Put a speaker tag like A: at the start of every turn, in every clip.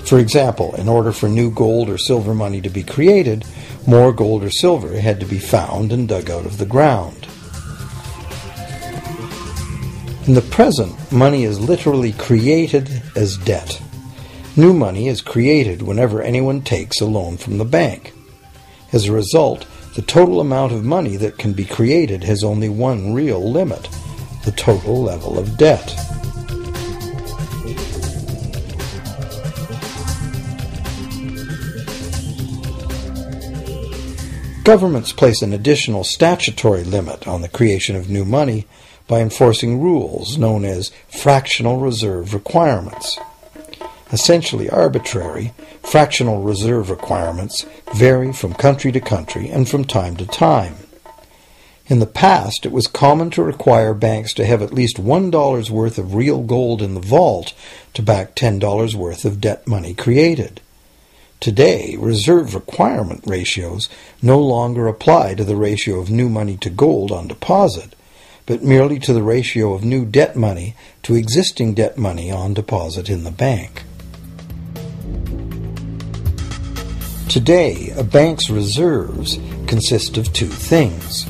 A: For example, in order for new gold or silver money to be created, more gold or silver had to be found and dug out of the ground. In the present, money is literally created as debt. New money is created whenever anyone takes a loan from the bank. As a result, the total amount of money that can be created has only one real limit: the total level of debt. Governments place an additional statutory limit on the creation of new money by enforcing rules known as fractional reserve requirements. Essentially arbitrary, fractional reserve requirements vary from country to country and from time to time. In the past, it was common to require banks to have at least $1 worth of real gold in the vault to back $10 worth of debt money created. Today, reserve requirement ratios no longer apply to the ratio of new money to gold on deposit, but merely to the ratio of new debt money to existing debt money on deposit in the bank. Today, a bank's reserves consist of two things: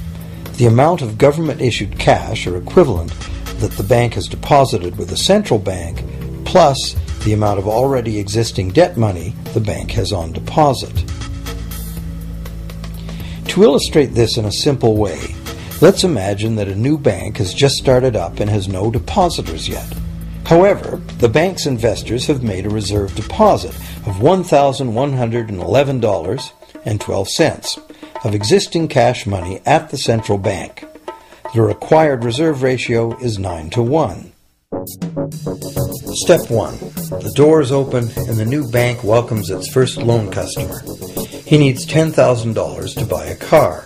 A: the amount of government-issued cash or equivalent that the bank has deposited with the central bank, plus the amount of already existing debt money the bank has on deposit. To illustrate this in a simple way, let's imagine that a new bank has just started up and has no depositors yet. However, the bank's investors have made a reserve deposit of $1,111.12 of existing cash money at the central bank. The required reserve ratio is 9-to-1. Step 1. The doors open and the new bank welcomes its first loan customer. He needs $10,000 to buy a car.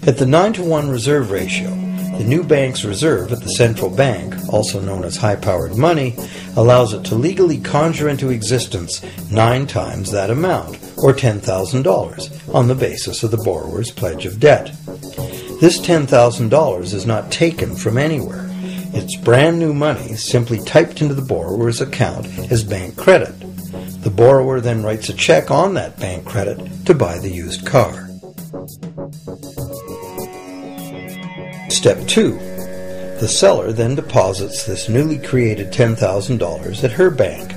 A: At the 9-to-1 reserve ratio, the new bank's reserve at the central bank, also known as high-powered money, allows it to legally conjure into existence 9 times that amount, or $10,000, on the basis of the borrower's pledge of debt. This $10,000 is not taken from anywhere. It's brand new money simply typed into the borrower's account as bank credit. The borrower then writes a check on that bank credit to buy the used car. Step 2. The seller then deposits this newly created $10,000 at her bank.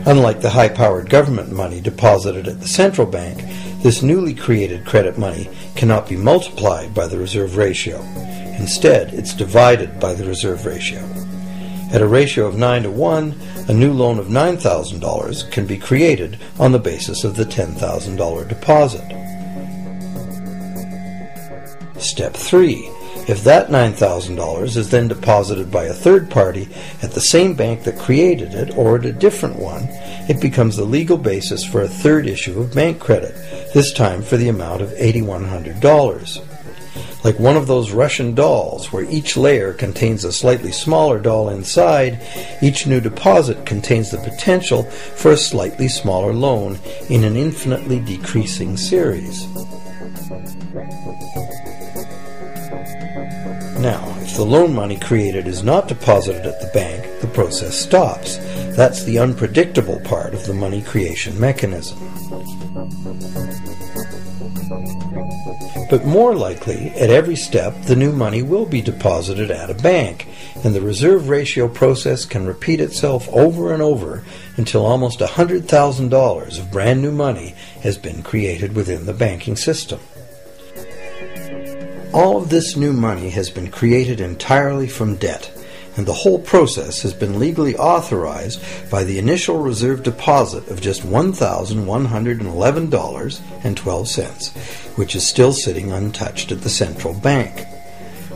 A: Unlike the high-powered government money deposited at the central bank, this newly created credit money cannot be multiplied by the reserve ratio. Instead, it's divided by the reserve ratio. At a ratio of 9-to-1, a new loan of $9,000 can be created on the basis of the $10,000 deposit. Step 3. If that $9,000 is then deposited by a third party at the same bank that created it or at a different one, it becomes the legal basis for a third issue of bank credit, this time for the amount of $8,100. Like one of those Russian dolls where each layer contains a slightly smaller doll inside, each new deposit contains the potential for a slightly smaller loan in an infinitely decreasing series. Now, if the loan money created is not deposited at the bank, the process stops. That's the unpredictable part of the money creation mechanism. But more likely, at every step, the new money will be deposited at a bank, and the reserve ratio process can repeat itself over and over until almost $100,000 of brand new money has been created within the banking system. All of this new money has been created entirely from debt, and the whole process has been legally authorized by the initial reserve deposit of just $1,111.12, which is still sitting untouched at the central bank.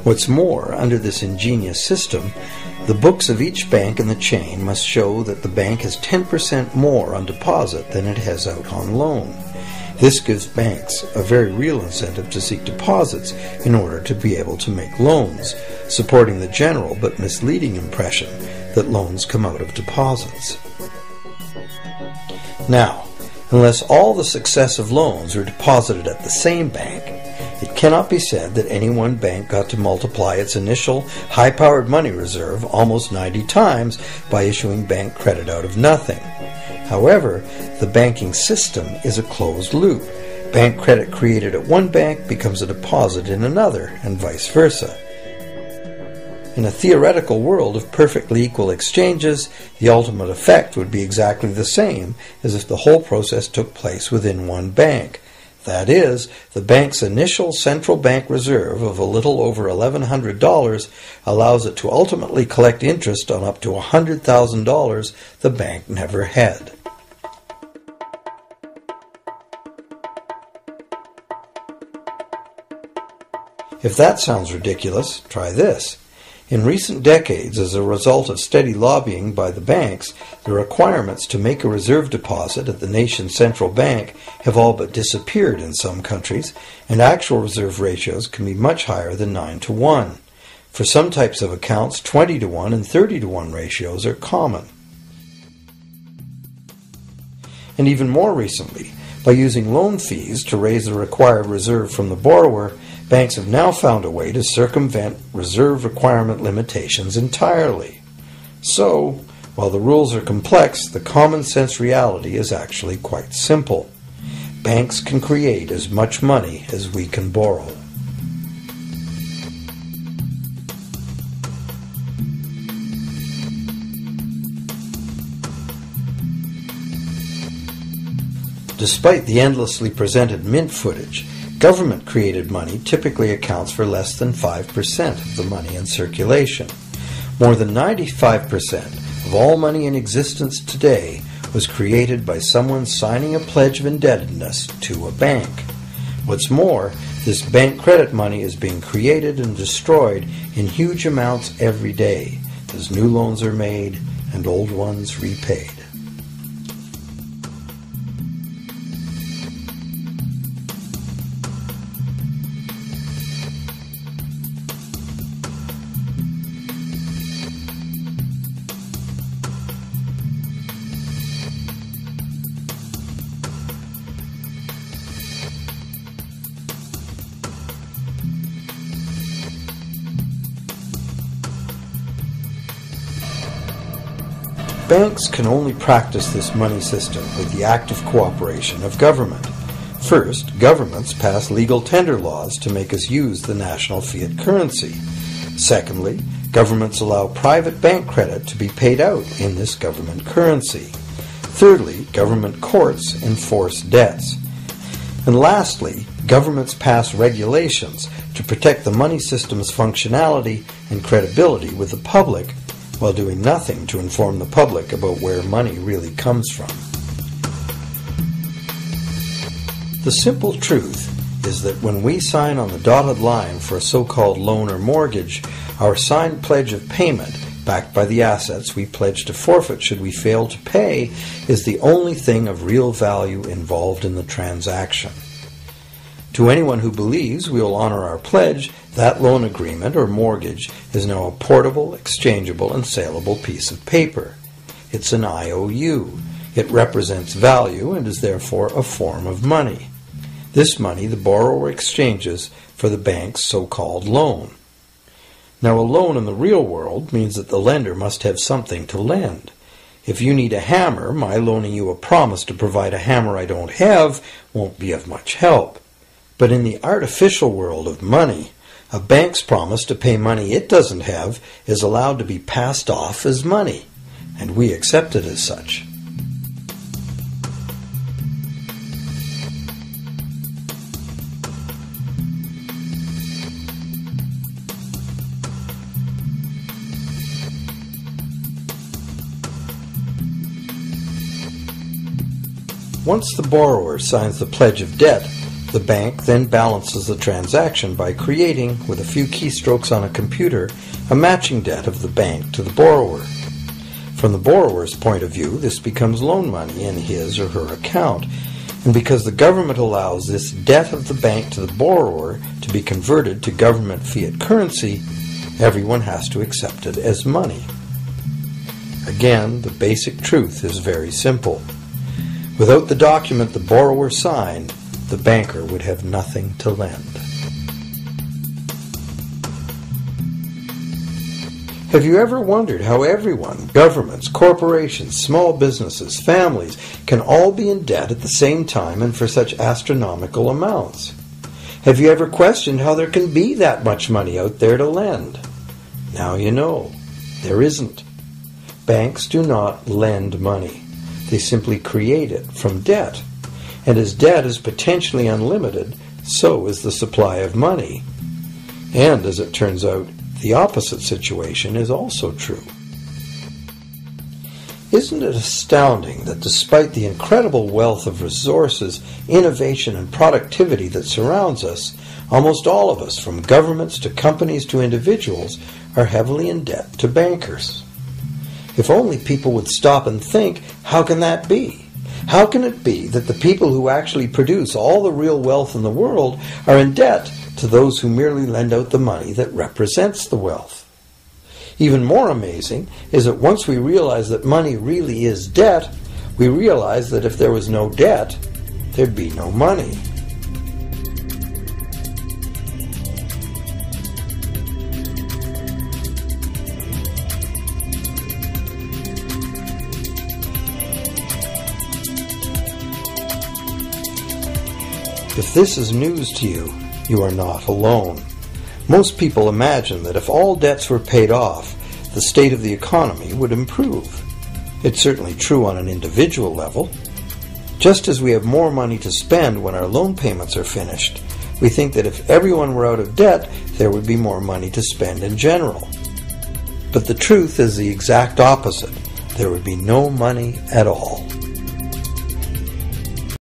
A: What's more, under this ingenious system, the books of each bank in the chain must show that the bank has 10% more on deposit than it has out on loan. This gives banks a very real incentive to seek deposits in order to be able to make loans, supporting the general but misleading impression that loans come out of deposits. Now, unless all the successive loans are deposited at the same bank, it cannot be said that any one bank got to multiply its initial high-powered money reserve almost 90 times by issuing bank credit out of nothing. However, the banking system is a closed loop. Bank credit created at one bank becomes a deposit in another, and vice versa. In a theoretical world of perfectly equal exchanges, the ultimate effect would be exactly the same as if the whole process took place within one bank. That is, the bank's initial central bank reserve of a little over $1,100 allows it to ultimately collect interest on up to $100,000 the bank never had. If that sounds ridiculous, try this. In recent decades, as a result of steady lobbying by the banks, the requirements to make a reserve deposit at the nation's central bank have all but disappeared in some countries, and actual reserve ratios can be much higher than 9-to-1. For some types of accounts, 20-to-1 and 30-to-1 ratios are common. And even more recently, by using loan fees to raise the required reserve from the borrower, banks have now found a way to circumvent reserve requirement limitations entirely. So, while the rules are complex, the common sense reality is actually quite simple. Banks can create as much money as we can borrow. Despite the endlessly presented mint footage, government-created money typically accounts for less than 5% of the money in circulation. More than 95% of all money in existence today was created by someone signing a pledge of indebtedness to a bank. What's more, this bank credit money is being created and destroyed in huge amounts every day as new loans are made and old ones repaid. Banks can only practice this money system with the active cooperation of government. First, governments pass legal tender laws to make us use the national fiat currency. Secondly, governments allow private bank credit to be paid out in this government currency. Thirdly, government courts enforce debts. And lastly, governments pass regulations to protect the money system's functionality and credibility with the public, while doing nothing to inform the public about where money really comes from. The simple truth is that when we sign on the dotted line for a so-called loan or mortgage, our signed pledge of payment, backed by the assets we pledge to forfeit should we fail to pay, is the only thing of real value involved in the transaction. To anyone who believes we will honor our pledge, that loan agreement or mortgage is now a portable, exchangeable, and saleable piece of paper. It's an IOU. It represents value and is therefore a form of money. This money the borrower exchanges for the bank's so-called loan. Now, a loan in the real world means that the lender must have something to lend. If you need a hammer, my loaning you a promise to provide a hammer I don't have won't be of much help. But in the artificial world of money, a bank's promise to pay money it doesn't have is allowed to be passed off as money, and we accept it as such. Once the borrower signs the pledge of debt, the bank then balances the transaction by creating, with a few keystrokes on a computer, a matching debt of the bank to the borrower. From the borrower's point of view, this becomes loan money in his or her account, and because the government allows this debt of the bank to the borrower to be converted to government fiat currency, everyone has to accept it as money. Again, the basic truth is very simple. Without the document the borrower signed, the banker would have nothing to lend. Have you ever wondered how everyone, governments, corporations, small businesses, families, can all be in debt at the same time and for such astronomical amounts? Have you ever questioned how there can be that much money out there to lend? Now you know. There isn't. Banks do not lend money. They simply create it from debt. And as debt is potentially unlimited, so is the supply of money. And as it turns out, the opposite situation is also true. Isn't it astounding that despite the incredible wealth of resources, innovation, and productivity that surrounds us, almost all of us, from governments to companies to individuals, are heavily in debt to bankers? If only people would stop and think, how can that be? How can it be that the people who actually produce all the real wealth in the world are in debt to those who merely lend out the money that represents the wealth? Even more amazing is that once we realize that money really is debt, we realize that if there was no debt, there'd be no money. If this is news to you, you are not alone. Most people imagine that if all debts were paid off, the state of the economy would improve. It's certainly true on an individual level. Just as we have more money to spend when our loan payments are finished, we think that if everyone were out of debt, there would be more money to spend in general. But the truth is the exact opposite. There would be no money at all.